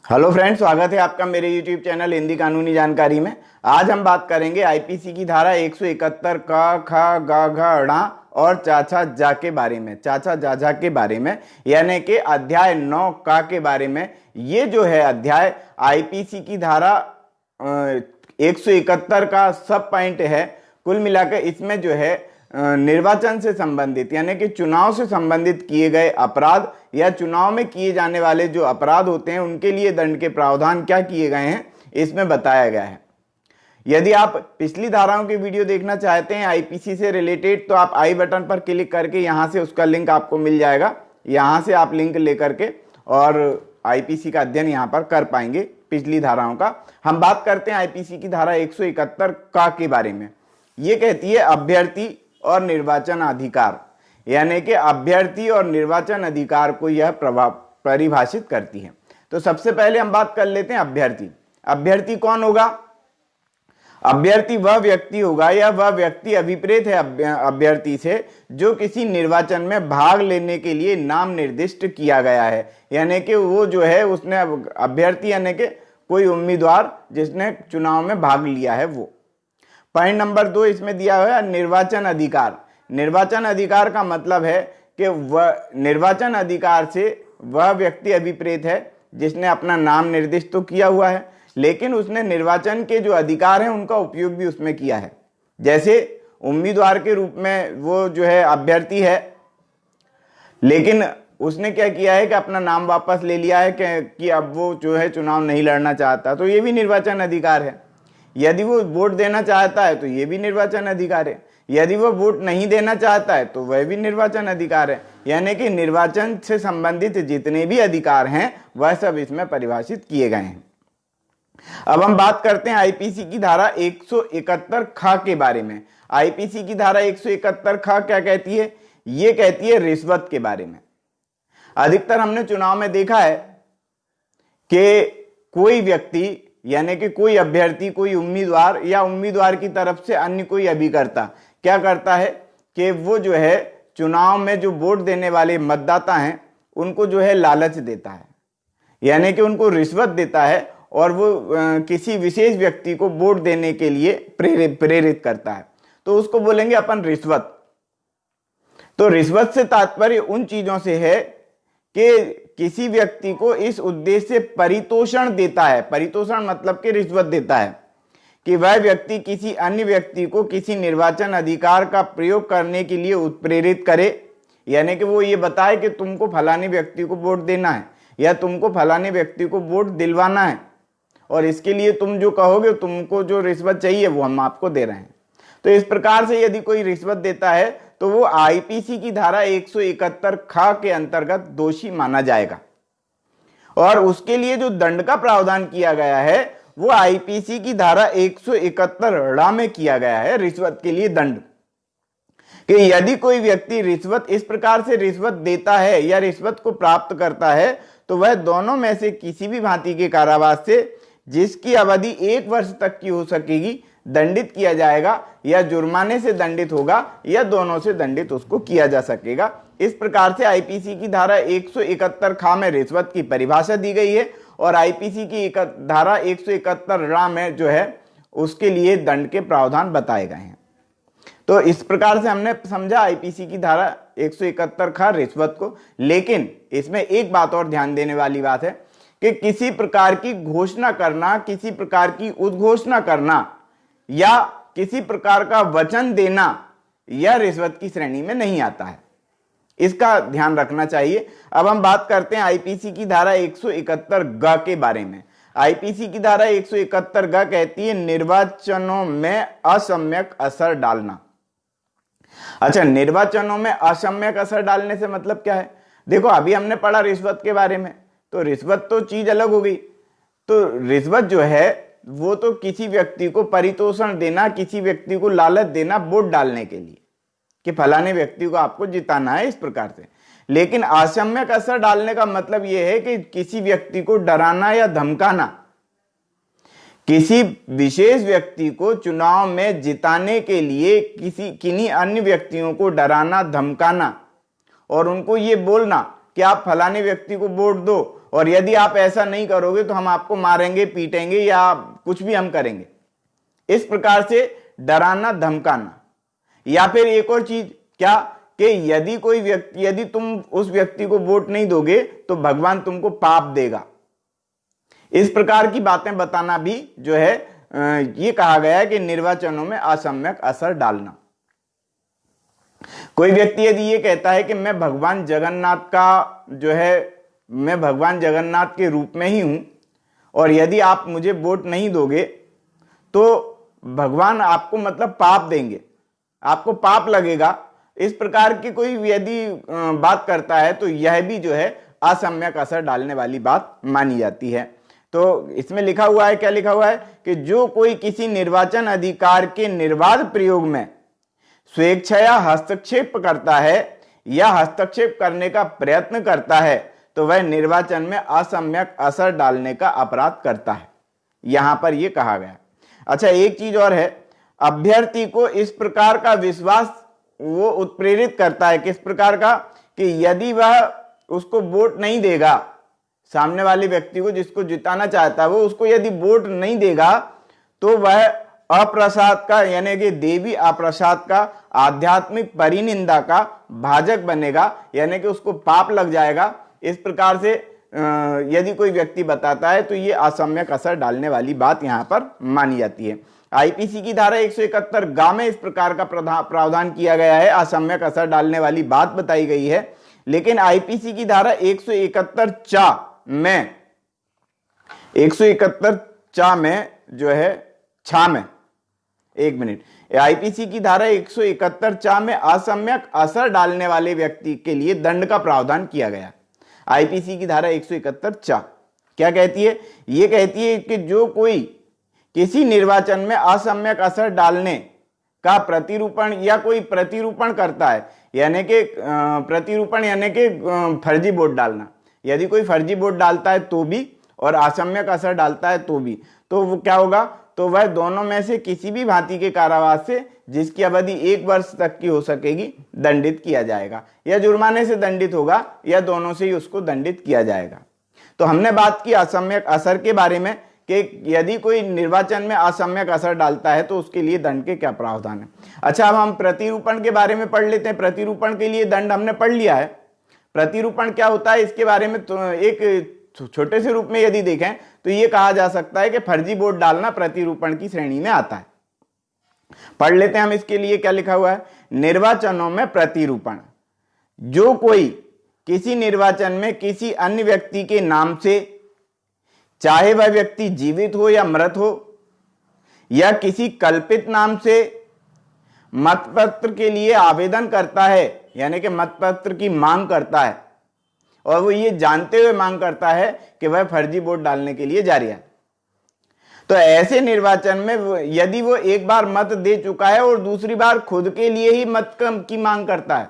Hello friends, स्वागत है आपका मेरे यूट्यूब चैनल हिंदी कानूनी जानकारी में। आज हम बात करेंगे आईपीसी की धारा 171 का ख ग घ ण और चाचा जा के बारे में, चाचा जाजा के बारे में, यानी कि अध्याय 9 का के बारे में। ये जो है अध्याय आईपीसी की धारा 171 का सब पॉइंट है। कुल मिलाकर इसमें जो है निर्वाचन से संबंधित यानी कि चुनाव से संबंधित किए गए अपराध या चुनाव में किए जाने वाले जो अपराध होते हैं उनके लिए दंड के प्रावधान क्या किए गए हैं इसमें बताया गया है। यदि आप पिछली धाराओं की वीडियो देखना चाहते हैं आईपीसी से रिलेटेड तो आप आई बटन पर क्लिक करके यहां से उसका लिंक आपको मिल जाएगा। यहां से आप लिंक लेकर के और आईपीसी का अध्ययन यहां पर कर पाएंगे पिछली धाराओं का। हम बात करते हैं आईपीसी की धारा 171 का के बारे में। ये कहती है अभ्यर्थी और निर्वाचन अधिकार, यानी कि अभ्यर्थी और निर्वाचन अधिकार को यह परिभाषित करती है। तो सबसे पहले हम बात कर लेते हैं अभ्यर्थी। अभ्यर्थी कौन होगा? अभ्यर्थी वह व्यक्ति होगा या वह व्यक्ति अभिप्रेत है अभ्यर्थी से जो किसी निर्वाचन में भाग लेने के लिए नाम निर्दिष्ट किया गया है, यानी कि वो जो है उसने अभ्यर्थी यानी कि कोई उम्मीदवार जिसने चुनाव में भाग लिया है वो। पॉइंट नंबर 2 इसमें दिया हुआ है निर्वाचन अधिकार। निर्वाचन अधिकार का मतलब है कि वह निर्वाचन अधिकार से वह व्यक्ति अभिप्रेत है जिसने अपना नाम निर्दिष्ट तो किया हुआ है लेकिन उसने निर्वाचन के जो अधिकार हैं उनका उपयोग भी उसमें किया है। जैसे उम्मीदवार के रूप में वो जो है अभ्यर्थी है लेकिन उसने क्या किया है कि अपना नाम वापस ले लिया है कि अब वो जो है चुनाव नहीं लड़ना चाहता, तो ये भी निर्वाचन अधिकार है। यदि वो वोट देना चाहता है तो ये भी निर्वाचन अधिकार है। यदि वो वोट नहीं देना चाहता है तो वह भी निर्वाचन अधिकार है। यानी कि निर्वाचन से संबंधित जितने भी अधिकार हैं वह सब इसमें परिभाषित किए गए हैं। अब हम बात करते हैं आईपीसी की धारा 171 ख के बारे में। आईपीसी की धारा 171 ख क्या कहती है? ये कहती है रिश्वत के बारे में। अधिकतर हमने चुनाव में देखा है कि कोई व्यक्ति यानी कि कोई अभ्यर्थी, कोई उम्मीदवार या उम्मीदवार की तरफ से अन्य कोई अभिकर्ता क्या करता है कि वो जो है चुनाव में जो वोट देने वाले मतदाता हैं उनको जो है लालच देता है, यानी कि उनको रिश्वत देता है और वो किसी विशेष व्यक्ति को वोट देने के लिए प्रेरित करता है, तो उसको बोलेंगे अपन रिश्वत। तो रिश्वत से तात्पर्य उन चीजों से है कि किसी व्यक्ति को इस उद्देश्य से परितोषण देता है। परितोषण मतलब कि रिश्वत देता है कि वह व्यक्ति किसी अन्य व्यक्ति को किसी निर्वाचन अधिकार का प्रयोग करने के लिए उत्प्रेरित करे, यानी कि वो ये बताए कि तुमको फलाने व्यक्ति को वोट देना है या तुमको फलाने व्यक्ति को वोट दिलवाना है और इसके लिए तुम जो कहोगे, तुमको जो रिश्वत चाहिए वो हम आपको दे रहे हैं। तो इस प्रकार से यदि कोई रिश्वत देता है तो वो आईपीसी की धारा 171 ख के अंतर्गत दोषी माना जाएगा और उसके लिए जो दंड का प्रावधान किया गया है वो आईपीसी की धारा 171 ड़ में किया गया है। रिश्वत के लिए दंड कि यदि कोई व्यक्ति रिश्वत इस प्रकार से रिश्वत देता है या रिश्वत को प्राप्त करता है तो वह दोनों में से किसी भी भांति के कारावास से जिसकी अवधि 1 वर्ष तक की हो सकेगी दंडित किया जाएगा या जुर्माने से दंडित होगा या दोनों से दंडित उसको किया जा सकेगा। इस प्रकार से आईपीसी की धारा 171 ख में रिश्वत की परिभाषा दी गई है और आईपीसी की धारा 171 ड़ में जो है उसके लिए दंड के प्रावधान बताए गए हैं। तो इस प्रकार से हमने समझा आईपीसी की धारा 171 ख रिश्वत को। लेकिन इसमें एक बात और ध्यान देने वाली बात है कि किसी प्रकार की घोषणा करना, किसी प्रकार की उद्घोषणा करना या किसी प्रकार का वचन देना यह रिश्वत की श्रेणी में नहीं आता है, इसका ध्यान रखना चाहिए। अब हम बात करते हैं आईपीसी की धारा 171 ग के बारे में। आईपीसी की धारा 171 ग कहती है निर्वाचनों में असम्यक असर डालना। अच्छा, निर्वाचनों में असम्यक असर डालने से मतलब क्या है? देखो, अभी हमने पढ़ा रिश्वत के बारे में, तो रिश्वत तो चीज अलग हो गई। तो रिश्वत जो है वो तो किसी व्यक्ति को परितोषण देना, किसी व्यक्ति को लालच देना वोट डालने के लिए कि फलाने व्यक्ति को आपको जिताना है, इस प्रकार से। लेकिन असम्यक असर डालने का मतलब यह है कि किसी व्यक्ति को डराना या धमकाना, किसी विशेष व्यक्ति को चुनाव में जिताने के लिए किन्हीं अन्य व्यक्तियों को डराना, धमकाना और उनको ये बोलना कि आप फलाने व्यक्ति को वोट दो और यदि आप ऐसा नहीं करोगे तो हम आपको मारेंगे, पीटेंगे या कुछ भी हम करेंगे। इस प्रकार से डराना, धमकाना। या फिर एक और चीज क्या, कि यदि कोई व्यक्ति, यदि तुम उस व्यक्ति को वोट नहीं दोगे तो भगवान तुमको पाप देगा। इस प्रकार की बातें बताना भी जो है ये कहा गया है कि निर्वाचनों में असम्यक असर डालना। कोई व्यक्ति यदि ये कहता है कि मैं भगवान जगन्नाथ का जो है, मैं भगवान जगन्नाथ के रूप में ही हूं और यदि आप मुझे वोट नहीं दोगे तो भगवान आपको मतलब पाप देंगे, आपको पाप लगेगा, इस प्रकार की कोई यदि बात करता है तो यह भी जो है असम्यक असर डालने वाली बात मानी जाती है। तो इसमें लिखा हुआ है, क्या लिखा हुआ है कि जो कोई किसी निर्वाचन अधिकार के निर्बाध प्रयोग में स्वेच्छया हस्तक्षेप करता है या हस्तक्षेप करने का प्रयत्न करता है तो वह निर्वाचन में असम्यक असर डालने का अपराध करता है, यहां पर यह कहा गया। अच्छा, एक चीज और है, अभ्यर्थी को इस प्रकार का विश्वास वो उत्प्रेरित करता है, किस प्रकार का, कि यदि वह उसको वोट नहीं देगा, सामने वाले व्यक्ति को जिसको जिताना चाहता है वो उसको यदि वोट नहीं देगा तो वह अप्रसाद का, यानी कि देवी अप्रसाद का, आध्यात्मिक परिनिंदा का भाजक बनेगा, यानी कि उसको पाप लग जाएगा। इस प्रकार से यदि कोई व्यक्ति बताता है तो ये असम्यक असर डालने वाली बात यहां पर मानी जाती है। आईपीसी की धारा 171 गा में इस प्रकार का प्रावधान किया गया है, असम्यक असर डालने वाली बात बताई गई है। लेकिन आईपीसी की धारा 171 चा में, 171 चा में जो है, छा में, एक मिनट, आईपीसी की धारा 171 चा में असम्यक असर डालने वाले व्यक्ति के लिए दंड का प्रावधान किया गया। आईपीसी की धारा 171 चा क्या कहती है, ये कहती है कि जो कोई किसी निर्वाचन में असम्यक असर डालने का प्रतिरूपण या कोई प्रतिरूपण करता है, यानी कि प्रतिरूपण यानी कि फर्जी वोट डालना, यदि कोई फर्जी वोट डालता है तो भी और असम्यक असर डालता है तो भी, तो वो क्या होगा, तो वह दोनों में से किसी भी भांति के कारावास से, जिसकी अवधि 1 वर्ष तक की हो सकेगी, दंडित किया जाएगा, या जुर्माने से दंडित होगा, या दोनों से ही उसको दंडित किया जाएगा। तो हमने बात की असम्यक असर के बारे में कि यदि कोई निर्वाचन में असम्यक असर डालता है तो उसके लिए दंड के क्या प्रावधान है। अच्छा, अब हम प्रतिरूपण के बारे में पढ़ लेते हैं। प्रतिरूपण के लिए दंड हमने पढ़ लिया है। प्रतिरूपण क्या होता है इसके बारे में तो एक छोटे से रूप में यदि देखें तो यह कहा जा सकता है कि फर्जी वोट डालना प्रतिरूपण की श्रेणी में आता है। पढ़ लेते हैं हम इसके लिए क्या लिखा हुआ है। निर्वाचनों में प्रतिरूपण, जो कोई किसी निर्वाचन में किसी अन्य व्यक्ति के नाम से, चाहे वह व्यक्ति जीवित हो या मृत हो, या किसी कल्पित नाम से मतपत्र के लिए आवेदन करता है, यानी कि मतपत्र की मांग करता है और वो ये जानते हुए मांग करता है कि वह फर्जी वोट डालने के लिए जा रहा है, तो ऐसे निर्वाचन में यदि वो एक बार मत दे चुका है और दूसरी बार खुद के लिए ही मत की मांग करता है,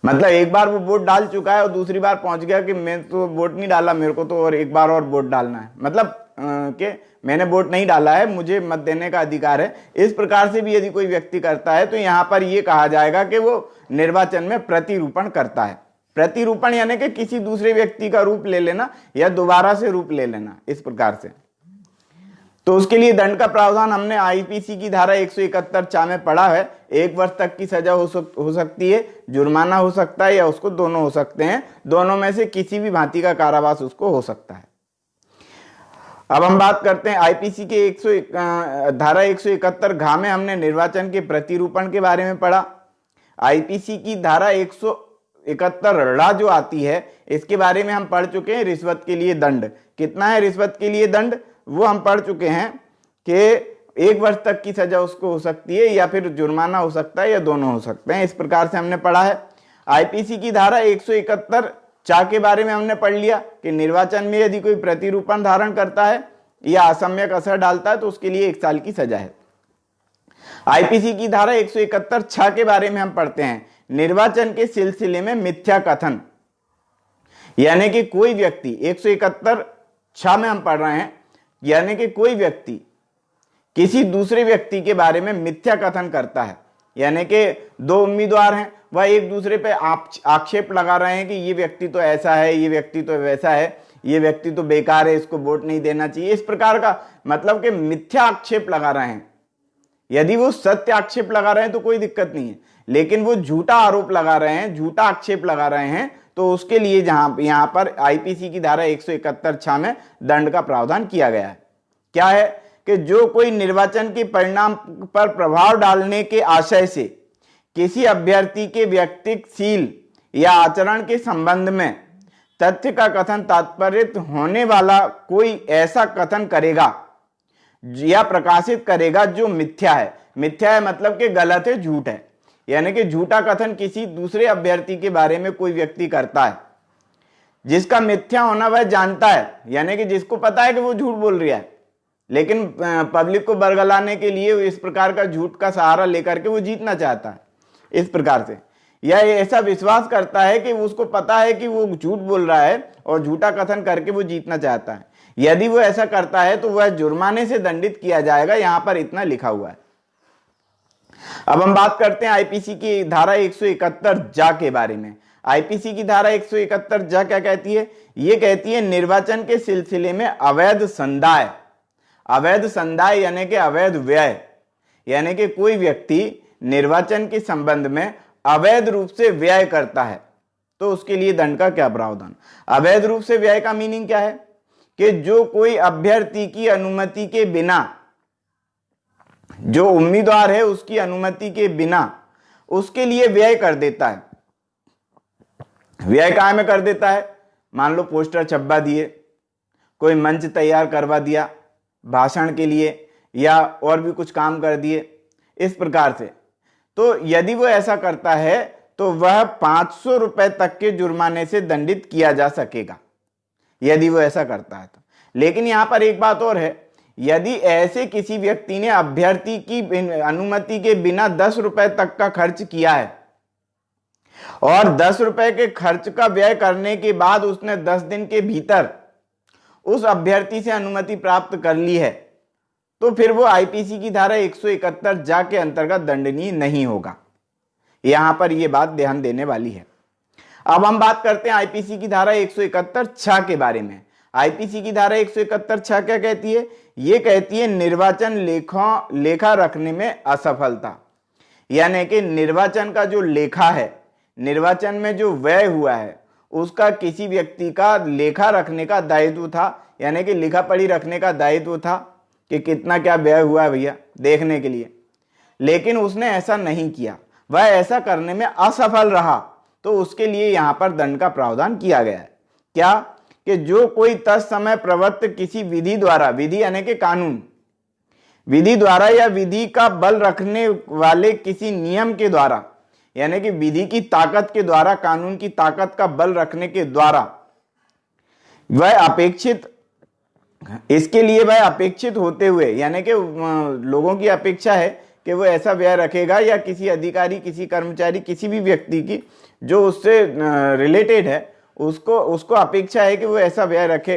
मतलब एक बार वो वोट डाल चुका है और दूसरी बार पहुंच गया कि मैं तो वोट नहीं डाला, मेरे को तो और एक बार और वोट डालना है, मतलब कि मैंने वोट नहीं डाला है, मुझे मत देने का अधिकार है, इस प्रकार से भी यदि कोई व्यक्ति करता है तो यहां पर यह कहा जाएगा कि वो निर्वाचन में प्रतिरूपण करता है। प्रतिरूपण यानी कि किसी दूसरे व्यक्ति का रूप ले लेना या दोबारा से रूप ले लेना, इस प्रकार से। तो उसके लिए दंड का प्रावधान हमने आईपीसी की धारा 171 चा में पढ़ा है। 1 वर्ष तक की सजा हो सकती है, जुर्माना हो सकता है, या उसको दोनों हो सकते हैं, दोनों में से किसी भी भांति का कारावास उसको हो सकता है। अब हम बात करते हैं आईपीसी के धारा 171 घ में हमने निर्वाचन के प्रतिरूपण के बारे में पढ़ा। आईपीसी की धारा 171 ड़ जो आती है इसके बारे में हम पढ़ चुके हैं। रिश्वत के लिए दंड कितना है, रिश्वत के लिए दंड वो हम पढ़ चुके हैं कि 1 वर्ष तक की सजा उसको हो सकती है, या फिर जुर्माना हो सकता है, या दोनों हो सकते हैं, इस प्रकार से हमने पढ़ा है। आईपीसी की धारा 171 चा के बारे में हमने पढ़ लिया कि निर्वाचन में यदि कोई प्रतिरूपण धारण करता है या असम्यक असर डालता है तो उसके लिए 1 साल की सजा है। आईपीसी की धारा 171 छ के बारे में हम पढ़ते हैं, निर्वाचन के सिलसिले में मिथ्या कथन, यानी कि कोई व्यक्ति 171 छ में हम पढ़ रहे हैं, यानी कि कोई व्यक्ति किसी दूसरे व्यक्ति के बारे में मिथ्या कथन करता है, यानी कि 2 उम्मीदवार हैं, वह एक दूसरे पे आक्षेप लगा रहे हैं कि ये व्यक्ति तो ऐसा है, ये व्यक्ति तो वैसा है, ये व्यक्ति तो बेकार है, इसको वोट नहीं देना चाहिए, इस प्रकार का मतलब कि मिथ्या आक्षेप लगा रहे हैं। यदि वो सत्य आक्षेप लगा रहे हैं तो कोई दिक्कत नहीं है, लेकिन वो झूठा आरोप लगा रहे हैं, झूठा आक्षेप लगा रहे हैं, तो उसके लिए यहां पर आईपीसी की धारा 171(6) में दंड का प्रावधान किया गया है। क्या है कि जो कोई निर्वाचन के परिणाम पर प्रभाव डालने के आशय से किसी अभ्यर्थी के व्यक्तिशील या आचरण के संबंध में तथ्य का कथन तात्पर्य होने वाला कोई ऐसा कथन करेगा या प्रकाशित करेगा जो मिथ्या है। मिथ्या है मतलब कि गलत है, झूठ है, यानी कि झूठा कथन किसी दूसरे अभ्यर्थी के बारे में कोई व्यक्ति करता है जिसका मिथ्या होना वह जानता है, यानी कि जिसको पता है कि वो झूठ बोल रहा है, लेकिन पब्लिक को बरगलाने के लिए इस प्रकार का झूठ का सहारा लेकर के वो जीतना चाहता है। इस प्रकार से यह ऐसा विश्वास करता है कि उसको पता है कि वो झूठ बोल रहा है और झूठा कथन करके वो जीतना चाहता है। यदि वो ऐसा करता है तो वह जुर्माने से दंडित किया जाएगा, यहां पर इतना लिखा हुआ है। अब हम बात करते हैं आईपीसी की धारा 171(j) के बारे में। आईपीसी की धारा 171(j) क्या कहती है? ये कहती है निर्वाचन के सिलसिले में अवैध संदाय, अवैध संदाय यानी कि अवैध व्यय, यानी कि कोई व्यक्ति निर्वाचन के संबंध में अवैध रूप से व्यय करता है तो उसके लिए दंड का क्या प्रावधान। अवैध रूप से व्यय का मीनिंग क्या है कि जो कोई अभ्यर्थी की अनुमति के बिना, जो उम्मीदवार है उसकी अनुमति के बिना उसके लिए व्यय कर देता है। व्यय कहाँ में कर देता है? मान लो पोस्टर छपवा दिए, कोई मंच तैयार करवा दिया भाषण के लिए, या और भी कुछ काम कर दिए इस प्रकार से। तो यदि वो ऐसा करता है तो वह 500 रुपए तक के जुर्माने से दंडित किया जा सकेगा, यदि वो ऐसा करता है तो। लेकिन यहां पर एक बात और है, यदि ऐसे किसी व्यक्ति ने अभ्यर्थी की अनुमति के बिना 10 रुपए तक का खर्च किया है और 10 रुपए के खर्च का व्यय करने के बाद उसने 10 दिन के भीतर उस अभ्यर्थी से अनुमति प्राप्त कर ली है, तो फिर वो आईपीसी की धारा 171(j) के अंतर्गत दंडनीय नहीं होगा। यहां पर यह बात ध्यान देने वाली है। अब हम बात करते हैं आईपीसी की धारा 171(6) के बारे में। आईपीसी की धारा 171(6) क्या कहती है? ये कहती है निर्वाचन लेखा रखने में असफलता, यानी कि निर्वाचन का जो लेखा है, निर्वाचन में जो व्यय हुआ है उसका किसी व्यक्ति का लेखा रखने का दायित्व था, यानी कि लिखा पढ़ी रखने का दायित्व था कि कितना क्या व्यय हुआ है भैया देखने के लिए, लेकिन उसने ऐसा नहीं किया, वह ऐसा करने में असफल रहा, तो उसके लिए यहां पर दंड का प्रावधान किया गया है। क्या कि जो कोई तत्समय प्रवृत्त किसी विधि द्वारा, विधि यानी कि कानून, विधि द्वारा या विधि का बल रखने वाले किसी नियम के द्वारा, यानी कि विधि की ताकत के द्वारा, कानून की ताकत का बल रखने के द्वारा वह अपेक्षित, इसके लिए वह अपेक्षित होते हुए, यानी कि लोगों की अपेक्षा है कि वो ऐसा व्यय रखेगा, या किसी अधिकारी, किसी कर्मचारी, किसी भी व्यक्ति की जो उससे रिलेटेड है उसको अपेक्षा है कि वो ऐसा व्यय रखे,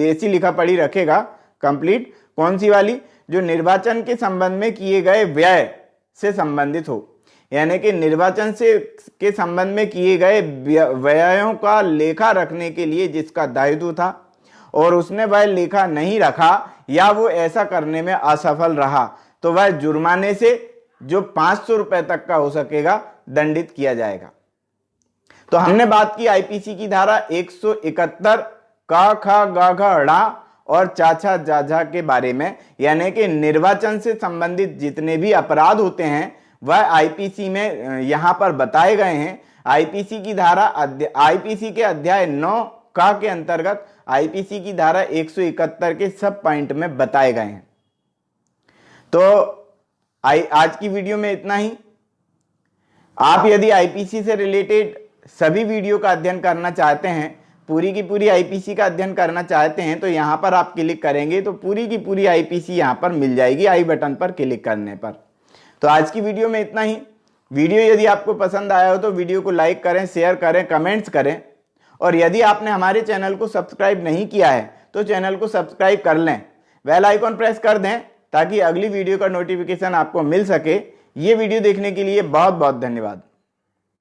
ऐसी लिखा पढ़ी रखेगा कंप्लीट। कौन सी वाली? जो निर्वाचन के संबंध में किए गए व्यय से संबंधित हो, यानी कि निर्वाचन से के संबंध में किए गए व्ययों का लेखा रखने के लिए जिसका दायित्व था और उसने वह लेखा नहीं रखा या वो ऐसा करने में असफल रहा, तो वह जुर्माने से जो 500 रुपए तक का हो सकेगा दंडित किया जाएगा। तो हमने बात की आईपीसी की धारा 171 का खा गा घा ड़ा और चाचा जाजा के बारे में, यानी कि निर्वाचन से संबंधित जितने भी अपराध होते हैं वह आईपीसी में यहां पर बताए गए हैं। आईपीसी की धारा आईपीसी के अध्याय 9 का के अंतर्गत आईपीसी की धारा 171 के सब पॉइंट में बताए गए हैं। तो आज की वीडियो में इतना ही। आप यदि आईपीसी से रिलेटेड सभी वीडियो का अध्ययन करना चाहते हैं, पूरी की पूरी आईपीसी का अध्ययन करना चाहते हैं, तो यहां पर आप क्लिक करेंगे तो पूरी की पूरी आईपीसी यहां पर मिल जाएगी आई बटन पर क्लिक करने पर। तो आज की वीडियो में इतना ही। वीडियो यदि आपको पसंद आया हो तो वीडियो को लाइक करें, शेयर करें, कमेंट्स करें, और यदि आपने हमारे चैनल को सब्सक्राइब नहीं किया है तो चैनल को सब्सक्राइब कर लें, बेल आइकॉन प्रेस कर दें ताकि अगली वीडियो का नोटिफिकेशन आपको मिल सके। ये वीडियो देखने के लिए बहुत बहुत धन्यवाद।